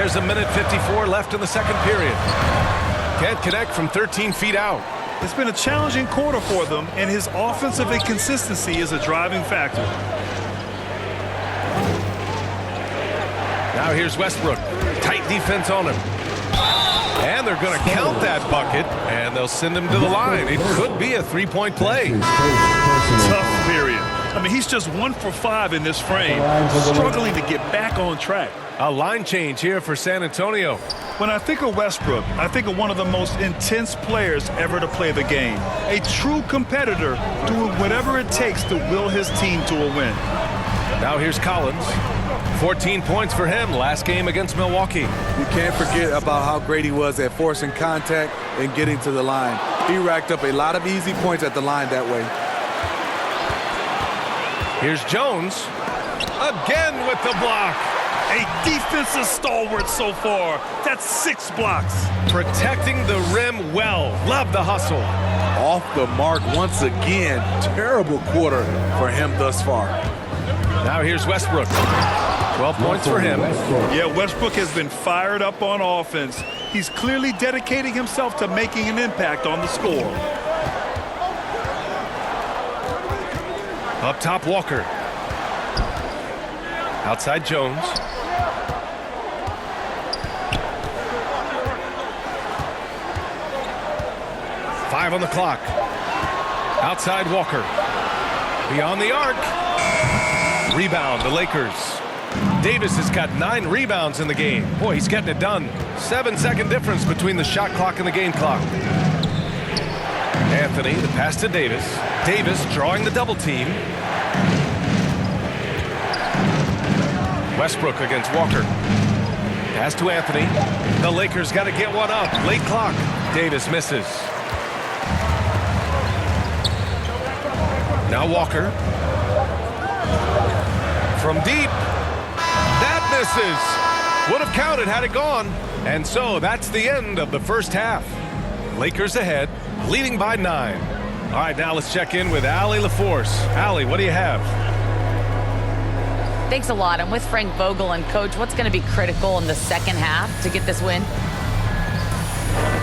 There's a minute 54 left in the second period. Can't connect from 13 feet out. It's been a challenging quarter for them, and his offensive inconsistency is a driving factor. Now here's Westbrook. Tight defense on him. And they're going to count that bucket, and they'll send him to the line. It could be a three-point play. Tough period. I mean, he's just 1 for 5 in this frame, struggling to get back on track. A line change here for San Antonio. When I think of Westbrook, I think of one of the most intense players ever to play the game. A true competitor doing whatever it takes to will his team to a win. Now here's Collins. 14 points for him last game against Milwaukee. You can't forget about how great he was at forcing contact and getting to the line. He racked up a lot of easy points at the line that way. Here's Jones. Again with the block. A defensive stalwart so far. That's 6 blocks. Protecting the rim well. Love the hustle. Off the mark once again. Terrible quarter for him thus far. Now here's Westbrook. 12 points for him. Yeah, Westbrook has been fired up on offense. He's clearly dedicating himself to making an impact on the score. Up top, Walker. Outside, Jones. Five on the clock. Outside, Walker. Beyond the arc. Rebound, the Lakers. Davis has got 9 rebounds in the game. Boy, he's getting it done. 7-second difference between the shot clock and the game clock. Anthony, the pass to Davis. Davis drawing the double team. Westbrook against Walker. Pass to Anthony. The Lakers got to get one up. Late clock. Davis misses. Now Walker. From deep. That misses. Would have counted had it gone. And so that's the end of the first half. Lakers ahead, leading by 9. All right, now let's check in with Allie LaForce. Allie, what do you have? Thanks a lot. I'm with Frank Vogel. And, Coach, what's going to be critical in the second half to get this win?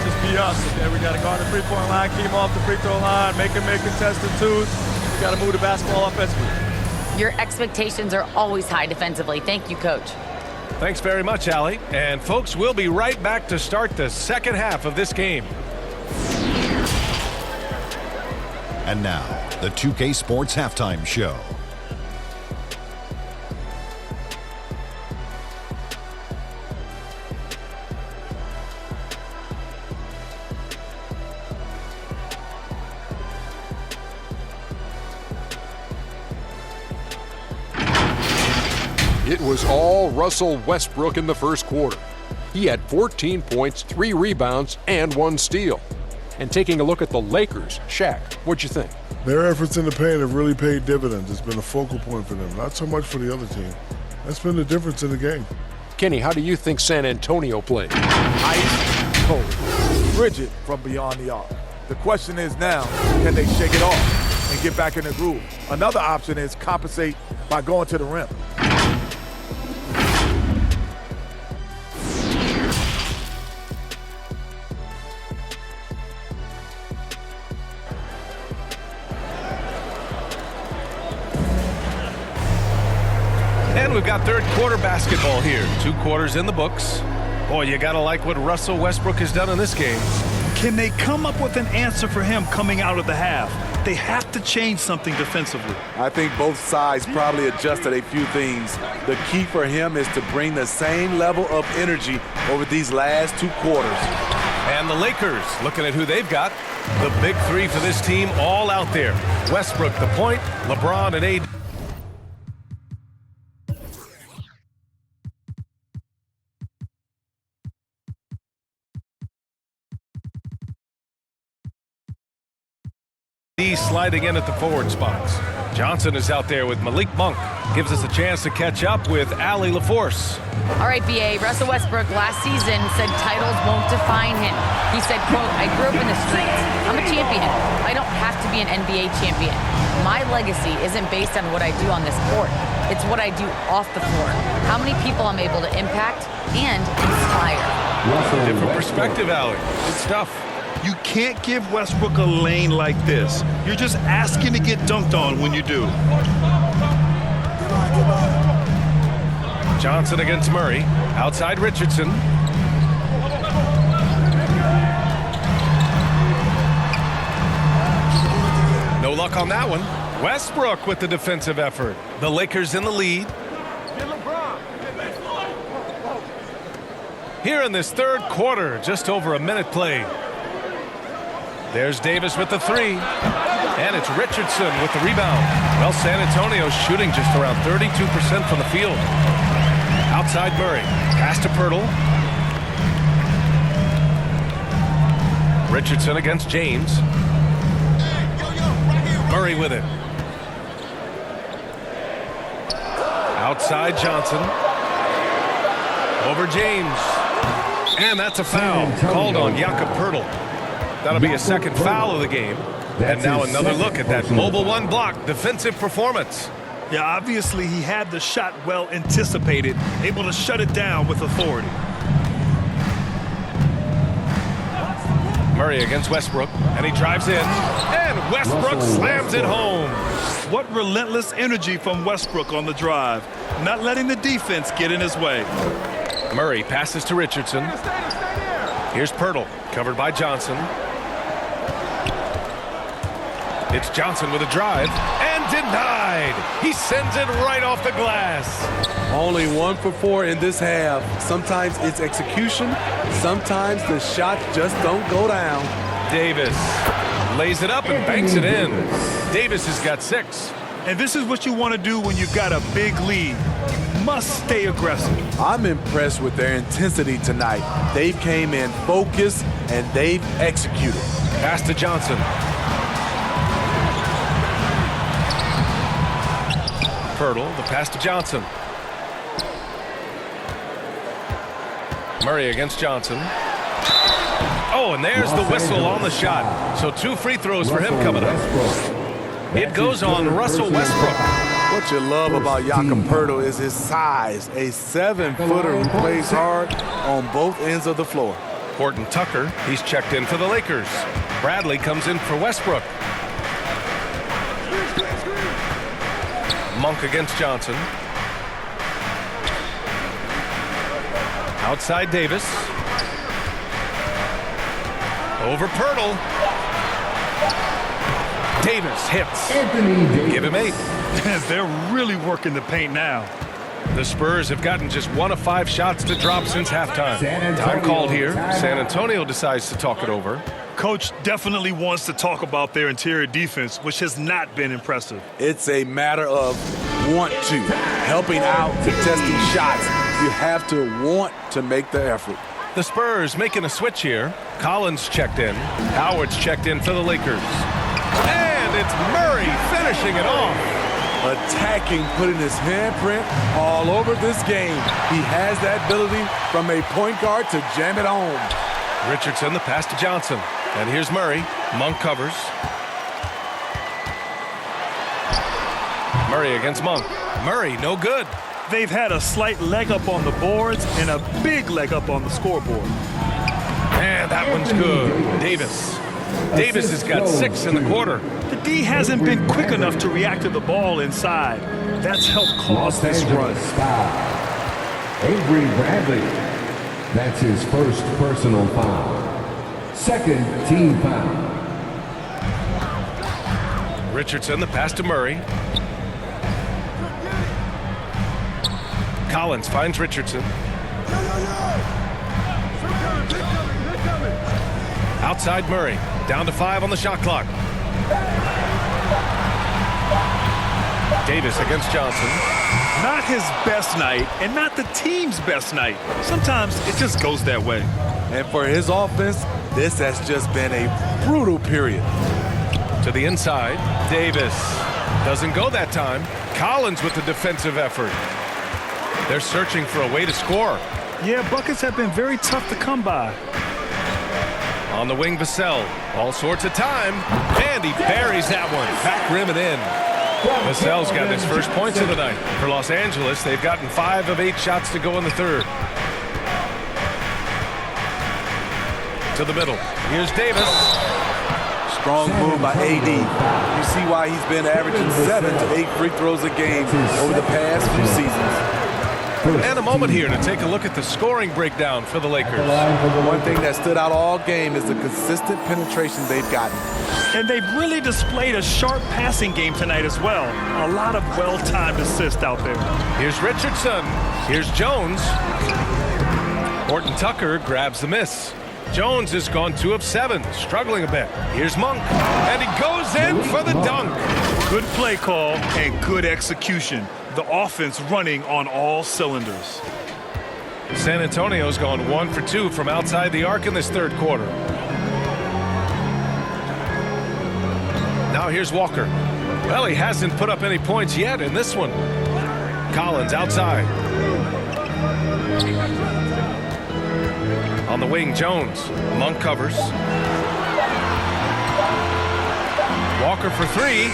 Just be us. Okay? We got to go on the three-point line, keep them off the free throw line, make them make contested twos. We got to move the basketball offensively. Your expectations are always high defensively. Thank you, Coach. Thanks very much, Allie. And, folks, we'll be right back to start the second half of this game. And now, the 2K Sports Halftime Show. It was all Russell Westbrook in the first quarter. He had 14 points, 3 rebounds, and 1 steal. And taking a look at the Lakers, Shaq, what'd you think? Their efforts in the paint have really paid dividends. It's been a focal point for them, not so much for the other team. That's been the difference in the game. Kenny, how do you think San Antonio played? Ice cold, rigid from beyond the arc. The question is now, can they shake it off and get back in the groove? Another option is compensate by going to the rim. And we've got third quarter basketball here. 2 quarters in the books. Boy, you got to like what Russell Westbrook has done in this game. Can they come up with an answer for him coming out of the half? They have to change something defensively. I think both sides probably adjusted a few things. The key for him is to bring the same level of energy over these last 2 quarters. And the Lakers, looking at who they've got. The big 3 for this team all out there. Westbrook, the point, LeBron and AD. Sliding in at the forward spots. Johnson is out there with Malik Monk. Gives us a chance to catch up with Allie LaForce. All right, B.A. Russell Westbrook last season said titles won't define him. He said, quote, I grew up in the streets. I'm a champion. I don't have to be an NBA champion. My legacy isn't based on what I do on this court. It's what I do off the floor. How many people I'm able to impact and inspire. Different perspective, Alec. Good stuff. You can't give Westbrook a lane like this. You're just asking to get dunked on when you do. Johnson against Murray. Outside Richardson. No luck on that one. Westbrook with the defensive effort. The Lakers in the lead. Here in this third quarter, just over a minute played. There's Davis with the three. And it's Richardson with the rebound. Well, San Antonio's shooting just around 32% from the field. Outside Murray. Pass to Pirtle. Richardson against James. Murray with it. Outside Johnson. Over James. And that's a foul called on Jakob Pirtle. That'll be a second foul of the game. And now another look at that mobile one block defensive performance. Yeah, obviously he had the shot well anticipated, able to shut it down with authority. Murray against Westbrook, and he drives in, and Westbrook slams it home. What relentless energy from Westbrook on the drive, not letting the defense get in his way. Murray passes to Richardson. Here's Pirtle, covered by Johnson. It's Johnson with a drive, and denied. He sends it right off the glass. Only 1 for 4 in this half. Sometimes it's execution. Sometimes the shots just don't go down. Davis lays it up and banks it in. Davis has got 6. And this is what you want to do when you've got a big lead. You must stay aggressive. I'm impressed with their intensity tonight. They came in focused and they've executed. Pass to Johnson. Pirtle, the pass to Johnson. Murray against Johnson. Oh, and there's the whistle on the shot. So 2 free throws for him coming up. It goes on Russell Westbrook. What you love about Jakob Pirtle is his size. A 7-footer who plays hard on both ends of the floor. Horton Tucker, he's checked in for the Lakers. Bradley comes in for Westbrook. Monk against Johnson. Outside Davis. Over Pirtle. Davis hits. Give him 8. They're really working the paint now. The Spurs have gotten just 1 of 5 shots to drop since halftime. Time called here. San Antonio decides to talk it over. Coach definitely wants to talk about their interior defense, which has not been impressive. It's a matter of want to. Helping out, contesting shots. You have to want to make the effort. The Spurs making a switch here. Collins checked in. Howard's checked in for the Lakers. And it's Murray finishing it off. Attacking, putting his handprint all over this game. He has that ability from a point guard to jam it home. Richardson, the pass to Johnson. And here's Murray. Monk covers. Murray against Monk. Murray, no good. They've had a slight leg up on the boards and a big leg up on the scoreboard. And that one's good. Davis. Davis has got 6 in the quarter. The D hasn't been quick enough to react to the ball inside. That's helped cause this run. Avery Bradley. That's his first personal foul. Second team foul. Richardson, the pass to Murray. Collins finds Richardson. Outside Murray. Down to 5 on the shot clock. Davis against Johnson. Not his best night and not the team's best night. Sometimes it just goes that way. And for his offense, this has just been a brutal period. To the inside. Davis. Doesn't go that time. Collins with the defensive effort. They're searching for a way to score. Yeah, buckets have been very tough to come by. On the wing, Vassell. All sorts of time. And he buries that one. Back rim and in. Vassell's gotten his first points of the night. For Los Angeles, they've gotten 5 of 8 shots to go in the third. To the middle. Here's Davis. Strong move by AD. You see why he's been averaging 7 to 8 free throws a game over the past few seasons. And a moment here to take a look at the scoring breakdown for the Lakers. One thing that stood out all game is the consistent penetration they've gotten. And they've really displayed a sharp passing game tonight as well. A lot of well-timed assists out there. Here's Richardson. Here's Jones. Horton Tucker grabs the miss. Jones has gone 2 of 7, struggling a bit. Here's Monk, and he goes in for the dunk. Good play call and good execution. The offense running on all cylinders. San Antonio's gone 1 for 2 from outside the arc in this third quarter. Now here's Walker. Well, he hasn't put up any points yet in this one. Collins outside. On the wing, Jones. Monk covers. Walker for 3.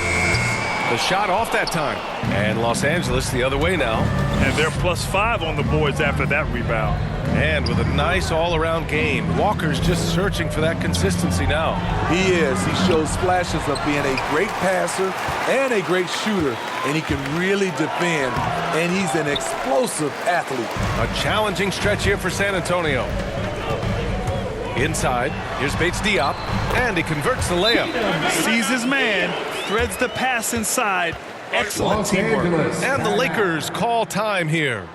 The shot off that time. And Los Angeles the other way now. And they're +5 on the boards after that rebound. And with a nice all-around game, Walker's just searching for that consistency now. He is. He shows flashes of being a great passer and a great shooter, and he can really defend, and he's an explosive athlete. A challenging stretch here for San Antonio. Inside, here's Bates Diop, and he converts the layup. Sees his man, threads the pass inside. Excellent teamwork. And the Lakers call time here.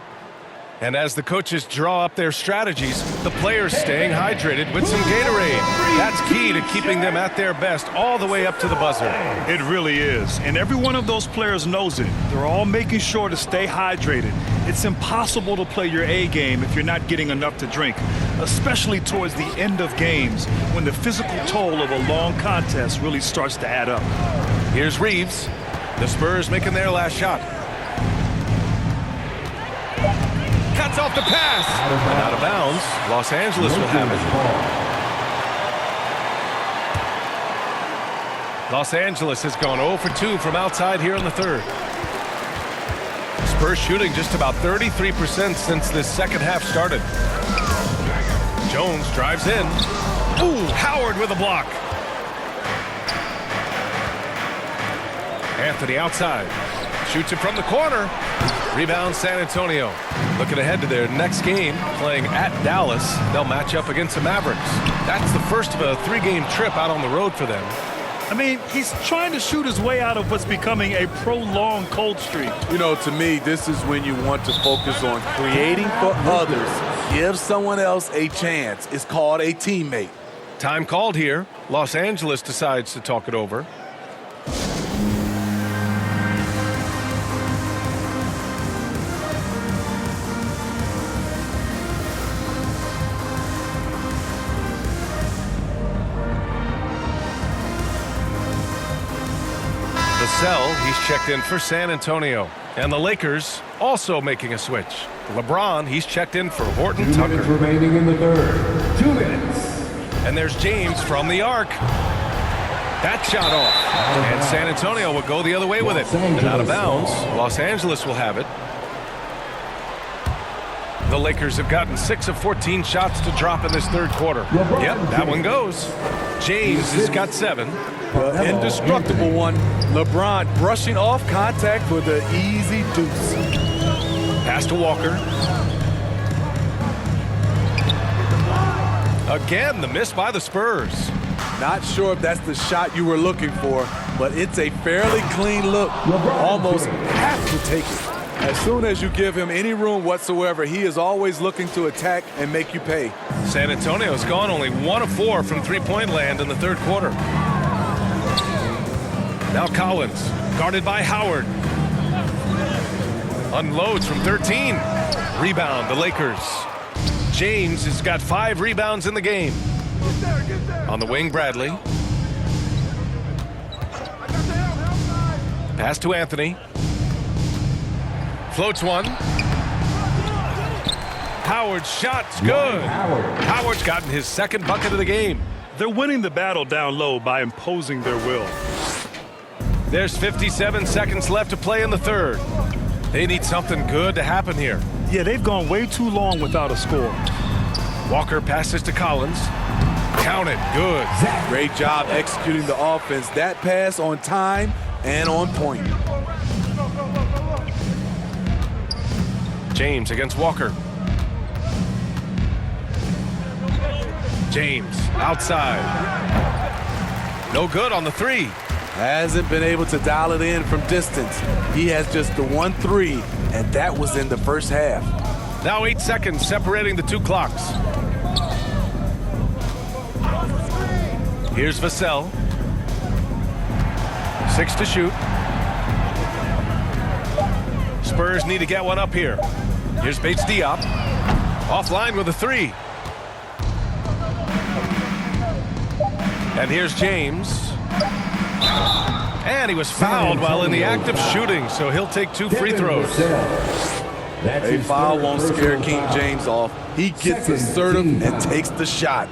And as the coaches draw up their strategies, the players staying hydrated with some Gatorade. That's key to keeping them at their best all the way up to the buzzer. It really is. And every one of those players knows it. They're all making sure to stay hydrated. It's impossible to play your A game if you're not getting enough to drink, especially towards the end of games when the physical toll of a long contest really starts to add up. Here's Reeves. The Spurs making their last shot. Cuts off the pass. And out of bounds. Los Angeles will have it. Los Angeles has gone 0 for 2 from outside here in the third. Spurs shooting just about 33% since this second half started. Jones drives in. Ooh, Howard with a block. Anthony outside. Shoots it from the corner. Rebound San Antonio. Looking ahead to their next game, playing at Dallas. They'll match up against the Mavericks. That's the first of a 3-game trip out on the road for them. I mean, he's trying to shoot his way out of what's becoming a prolonged cold streak. You know, to me, this is when you want to focus on creating for others. Give someone else a chance. It's called a teammate. Time called here. Los Angeles decides to talk it over. Vassell, he's checked in for San Antonio. And the Lakers also making a switch. LeBron, he's checked in for Horton 2 Tucker. minutes remaining in the third. 2 minutes. And there's James from the arc. That shot off. And San Antonio will go the other way with it. And out of bounds, Los Angeles will have it. The Lakers have gotten 6 of 14 shots to drop in this third quarter. Yep, that one goes. James has got 7. Indestructible one. LeBron brushing off contact for the easy deuce. Pass to Walker. Again, the miss by the Spurs. Not sure if that's the shot you were looking for, but it's a fairly clean look. Almost have to take it. As soon as you give him any room whatsoever, he is always looking to attack and make you pay. San Antonio's gone only 1 of 4 from three-point land in the third quarter. Now Collins, guarded by Howard. Unloads from 13. Rebound, the Lakers. James has got 5 rebounds in the game. On the wing, Bradley. Pass to Anthony. Floats one. Howard's shot's good. Howard's gotten his second bucket of the game. They're winning the battle down low by imposing their will. There's 57 seconds left to play in the third. They need something good to happen here. Yeah, they've gone way too long without a score. Walker passes to Collins. Count it. Good. Great job executing the offense. That pass on time and on point. James against Walker. James outside. No good on the three. Hasn't been able to dial it in from distance. He has just the 1-3, and that was in the first half. Now 8 seconds separating the two clocks. Here's Vassell. 6 to shoot. Spurs need to get one up here. Here's Bates Diop. Offline with a three. And here's James. And he was fouled while in the act of shooting, so he'll take 2 free throws. A foul won't scare King James off. He gets assertive and takes the shot.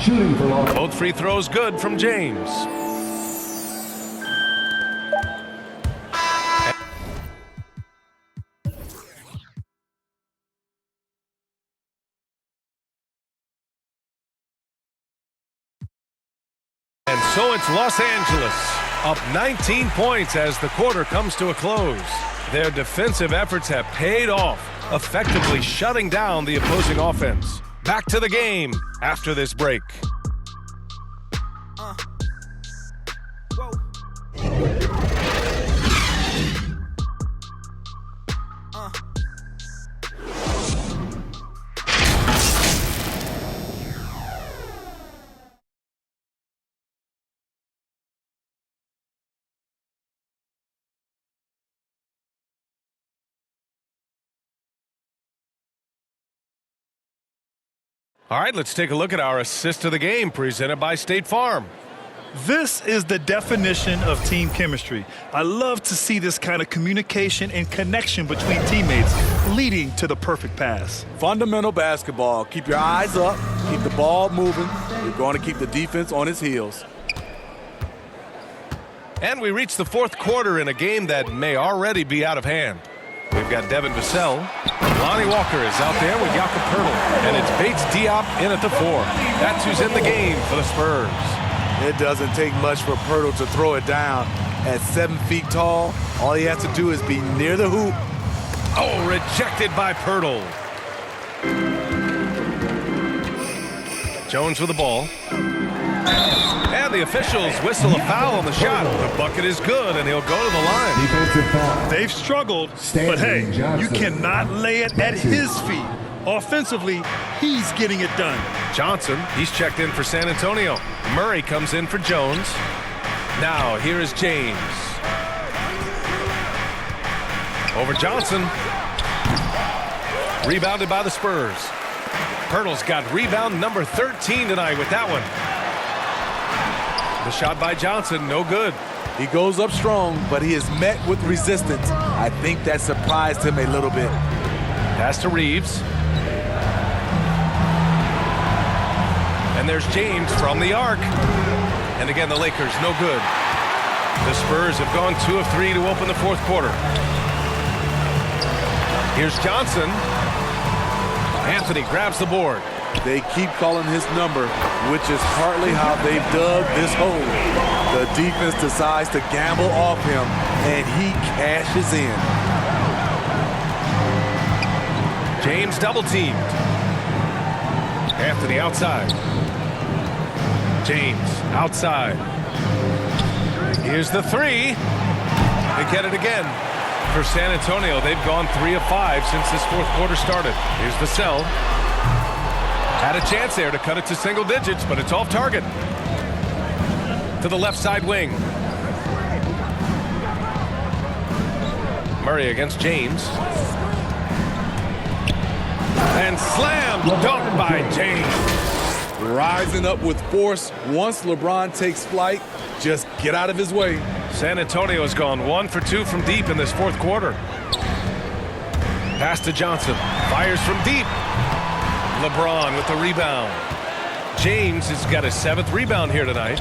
Both free throws good from James. And so it's Los Angeles, up 19 points as the quarter comes to a close. Their defensive efforts have paid off, effectively shutting down the opposing offense. Back to the game after this break. All right, let's take a look at our assist of the game presented by State Farm. This is the definition of team chemistry. I love to see this kind of communication and connection between teammates leading to the perfect pass. Fundamental basketball. Keep your eyes up, keep the ball moving. You're going to keep the defense on its heels. And we reach the fourth quarter in a game that may already be out of hand. We've got Devin Vassell. Lonnie Walker is out there with Jakob Poeltl. And it's Bates Diop in at the 4. That's who's in the game for the Spurs. It doesn't take much for Poeltl to throw it down. At 7 feet tall, all he has to do is be near the hoop. Oh, rejected by Poeltl. Jones with the ball. And the officials whistle a foul on the shot. The bucket is good, and he'll go to the line. Defensive foul. They've struggled, but hey, you cannot lay it at his feet. Offensively, he's getting it done. Johnson, he's checked in for San Antonio. Murray comes in for Jones. Now, here is James. Over Johnson. Rebounded by the Spurs. Poeltl's got rebound number 13 tonight with that one. The shot by Johnson, no good. He goes up strong, but he is met with resistance. I think that surprised him a little bit. Pass to Reeves. And there's James from the arc. And again, the Lakers, no good. The Spurs have gone 2 of 3 to open the fourth quarter. Here's Johnson. Anthony grabs the board. They keep calling his number, which is partly how they've dug this hole. The defense decides to gamble off him, and he cashes in. James double-teamed. Anthony outside. James outside. Here's the 3. They get it again. For San Antonio, they've gone 3 of 5 since this fourth quarter started. Here's Vassell. Had a chance there to cut it to single digits, but it's off target. To the left side wing. Murray against James. And slam dunk by James. Rising up with force. Once LeBron takes flight, just get out of his way. San Antonio has gone 1 for 2 from deep in this fourth quarter. Pass to Johnson. Fires from deep. LeBron with the rebound. James has got his 7th rebound here tonight.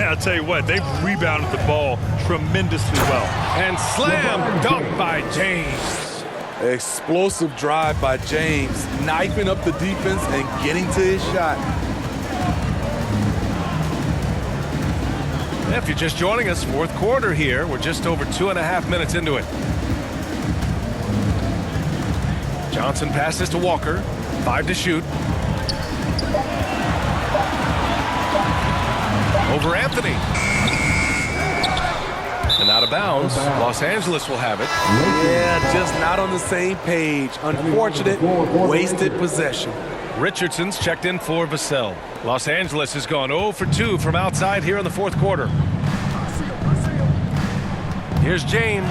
I'll tell you what, they've rebounded the ball tremendously well. And slam dunk by James. Explosive drive by James, knifing up the defense and getting to his shot. If you're just joining us, 4th quarter here. We're just over 2.5 minutes into it. Johnson passes to Walker. 5 to shoot. Over Anthony. And out of bounds. Los Angeles will have it. Yeah, just not on the same page. Unfortunate, wasted possession. Richardson's checked in for Vassell. Los Angeles has gone 0 for 2 from outside here in the 4th quarter. Here's James.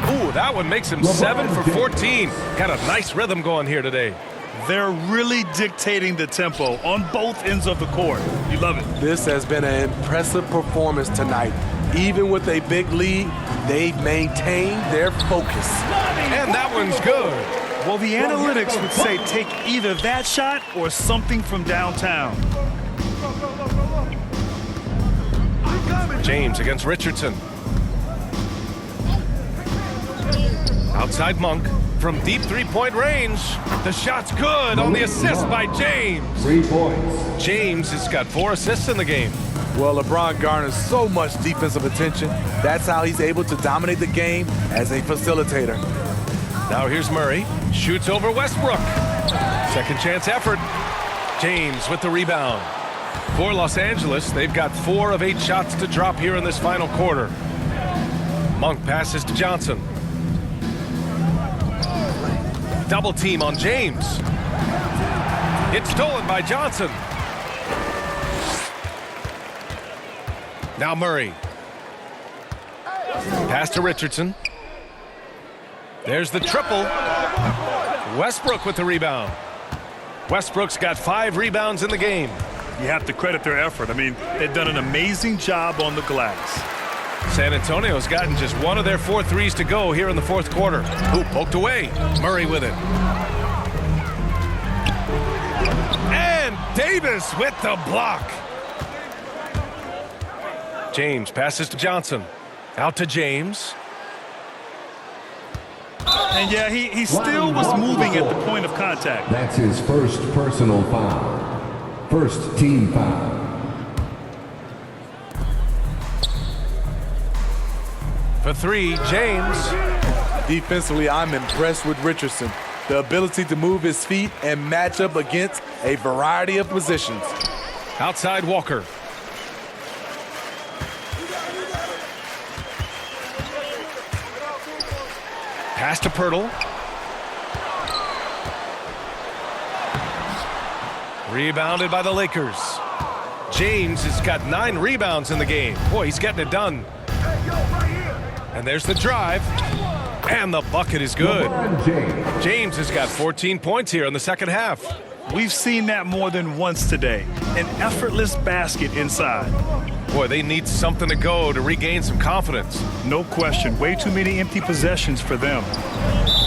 Ooh, that one makes him 7 for 14. Got a nice rhythm going here today. They're really dictating the tempo on both ends of the court. You love it. This has been an impressive performance tonight. Even with a big lead, they've maintained their focus. And that one's good. Well, the analytics would say take either that shot or something from downtown. James against Richardson. Outside Monk from deep 3-point range. The shot's good on the assist by James. 3 points. James has got 4 assists in the game. Well, LeBron garners so much defensive attention. That's how he's able to dominate the game as a facilitator. Now here's Murray. Shoots over Westbrook. Second chance effort. James with the rebound. For Los Angeles, they've got 4 of 8 shots to drop here in this final quarter. Monk passes to Johnson. Double team on James. It's stolen by Johnson. Now Murray. Pass to Richardson. There's the triple. Westbrook with the rebound. Westbrook's got 5 rebounds in the game. You have to credit their effort. I mean, they've done an amazing job on the glass. San Antonio's gotten just 1 of their 4 threes to go here in the 4th quarter. Ooh, poked away. Murray with it. And Davis with the block. James passes to Johnson. Out to James. And yeah, he still was moving at the point of contact. That's his first personal foul. First team foul. For 3, James. Defensively, I'm impressed with Richardson. The ability to move his feet and match up against a variety of positions. Outside Walker. Pass to Pirtle. Rebounded by the Lakers. James has got 9 rebounds in the game. Boy, he's getting it done. And there's the drive. And the bucket is good. James has got 14 points here in the second half. We've seen that more than once today. An effortless basket inside. Boy, they need something to go to regain some confidence. No question. Way too many empty possessions for them.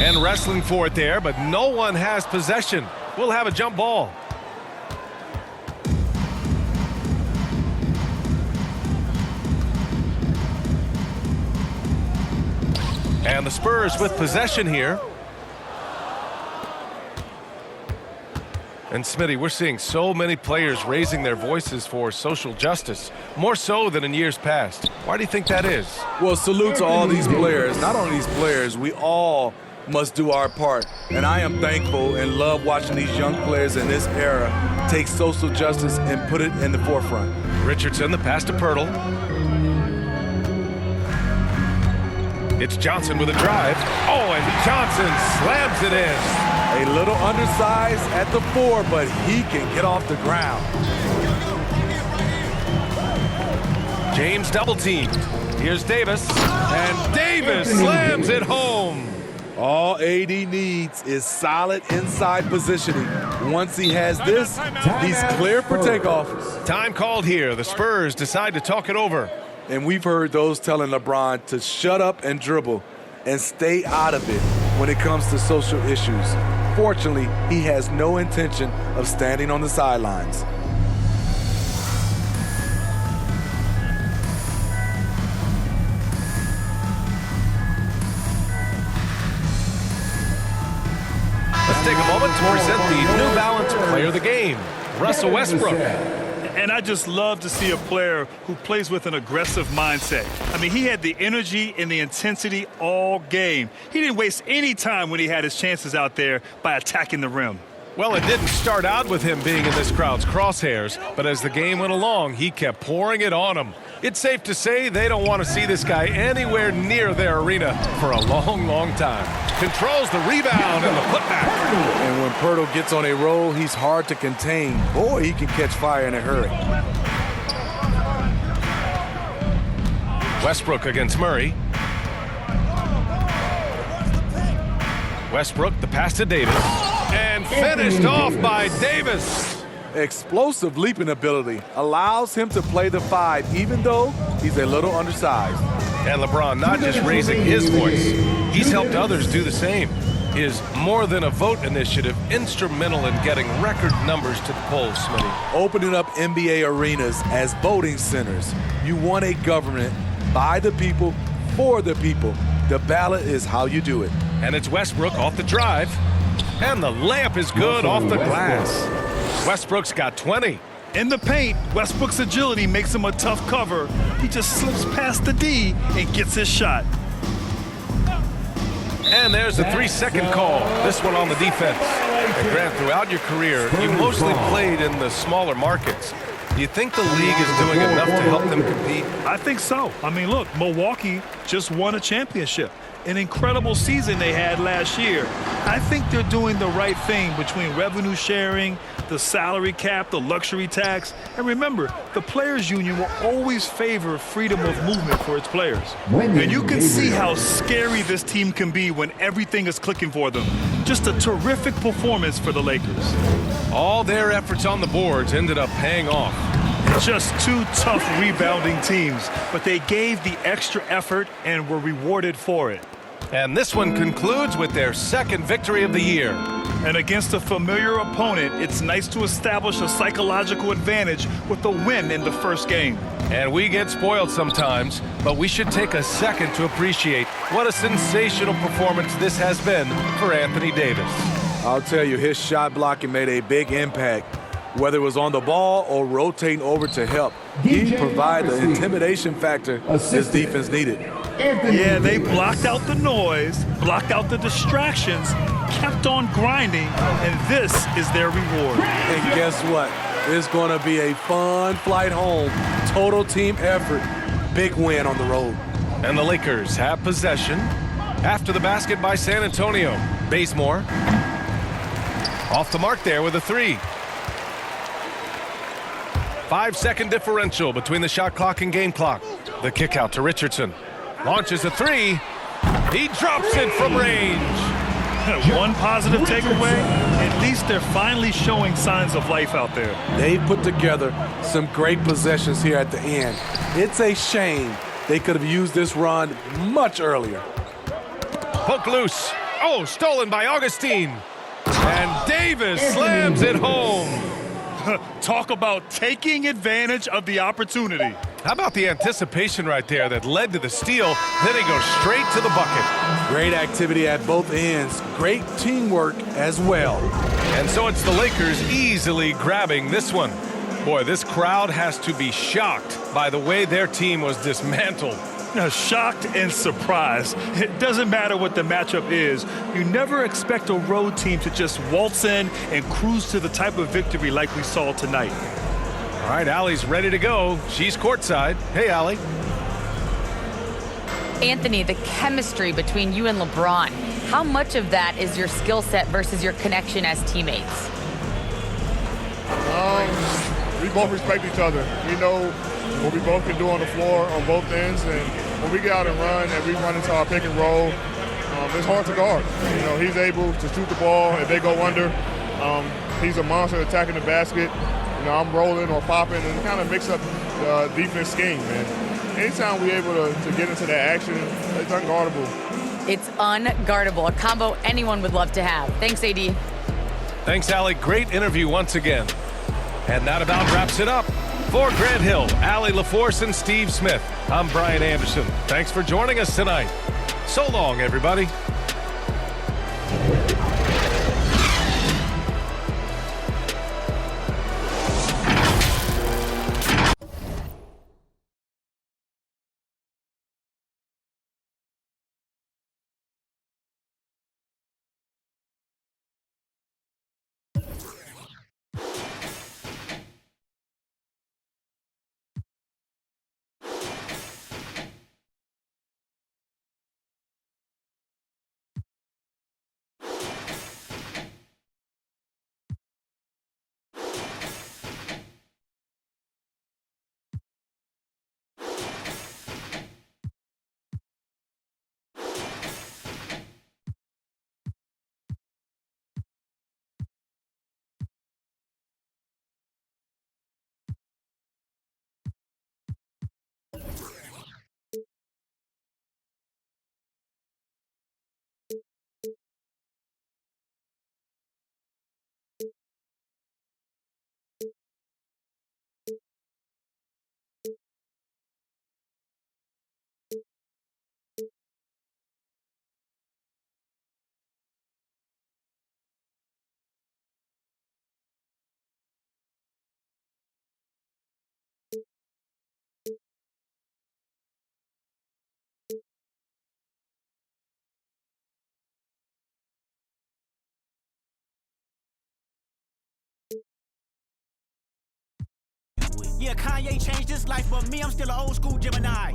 And wrestling for it there, but no one has possession. We'll have a jump ball. And the Spurs with possession here. And Smitty, we're seeing so many players raising their voices for social justice, more so than in years past. Why do you think that is? Well, salute to all these players. Not only these players, we all must do our part. And I am thankful and love watching these young players in this era take social justice and put it in the forefront. Richardson, the pass to Pirtle. It's Johnson with a drive. Oh, and Johnson slams it in. A little undersized at the 4, but he can get off the ground. James double teamed. Here's Davis. And Davis slams it home. All AD needs is solid inside positioning. Once he has this, he's clear for takeoff. Time called here. The Spurs decide to talk it over. And we've heard those telling LeBron to shut up and dribble and stay out of it. when it comes to social issues. Fortunately, he has no intention of standing on the sidelines. Let's take a moment to present the New Balance Player of the Game, Russell Westbrook. And I just love to see a player who plays with an aggressive mindset. I mean, he had the energy and the intensity all game. He didn't waste any time when he had his chances out there by attacking the rim. Well, it didn't start out with him being in this crowd's crosshairs, but as the game went along, he kept pouring it on them. It's safe to say they don't want to see this guy anywhere near their arena for a long, long time. Controls the rebound and the putback. And when Poeltl gets on a roll, he's hard to contain. Boy, he can catch fire in a hurry. Westbrook against Murray. Westbrook, the pass to Davis. And finished off by Davis. Explosive leaping ability allows him to play the 5, even though he's a little undersized. And LeBron not just raising his voice, he's helped others do the same. His More Than a Vote initiative instrumental in getting record numbers to the polls, Smitty. Opening up NBA arenas as voting centers. You want a government by the people, for the people. The ballot is how you do it. And it's Westbrook off the drive. And the layup is good off the glass. Westbrook's got 20. In the paint, Westbrook's agility makes him a tough cover. He just slips past the D and gets his shot. And there's a 3-second call. This one on the defense. And Grant, throughout your career, you mostly played in the smaller markets. Do you think the league is doing enough to help them compete? I think so. I mean, look, Milwaukee just won a championship. An incredible season they had last year. I think they're doing the right thing between revenue sharing, the salary cap, the luxury tax. And remember, the players' union will always favor freedom of movement for its players. And you can see how scary this team can be when everything is clicking for them. Just a terrific performance for the Lakers. All their efforts on the boards ended up paying off. Just two tough rebounding teams, but they gave the extra effort and were rewarded for it. And this one concludes with their second victory of the year. And against a familiar opponent, it's nice to establish a psychological advantage with a win in the first game. And we get spoiled sometimes, but we should take a second to appreciate what a sensational performance this has been for Anthony Davis. I'll tell you, his shot blocking made a big impact. Whether it was on the ball or rotating over to help, he provided the intimidation factor this defense needed. Yeah, they blocked out the noise, blocked out the distractions, kept on grinding, and this is their reward. And guess what? It's going to be a fun flight home. Total team effort. Big win on the road. And the Lakers have possession after the basket by San Antonio. Bazemore off the mark there with a 3. 5-second differential between the shot clock and game clock. The kick out to Richardson. Launches a 3. He drops it from range. One positive takeaway, at least they're finally showing signs of life out there. They put together some great possessions here at the end. It's a shame they could have used this run much earlier. Poke loose. Oh, stolen by Augustine. And Davis slams it home. Talk about taking advantage of the opportunity. How about the anticipation right there that led to the steal, then he goes straight to the bucket. Great activity at both ends. Great teamwork as well. And so it's the Lakers easily grabbing this one. Boy, this crowd has to be shocked by the way their team was dismantled. Shocked and surprised. It doesn't matter what the matchup is. You never expect a road team to just waltz in and cruise to the type of victory like we saw tonight. All right, Allie's ready to go. She's courtside. Hey, Allie. Anthony, the chemistry between you and LeBron, how much of that is your skill set versus your connection as teammates? We both respect each other. We know what we both can do on the floor on both ends, and when we get out and run and we run into our pick and roll, it's hard to guard. You know, he's able to shoot the ball if they go under. He's a monster attacking the basket. You know, I'm rolling or popping and kind of mix up the defense scheme. And anytime we're able to get into that action, it's unguardable. It's unguardable, a combo anyone would love to have. Thanks, AD. Thanks, Allie. Great interview once again. And that about wraps it up. For Grant Hill, Allie LaForce, and Steve Smith, I'm Brian Anderson. Thanks for joining us tonight. So long, everybody. Yeah, Kanye changed his life, but me, I'm still an old school Gemini.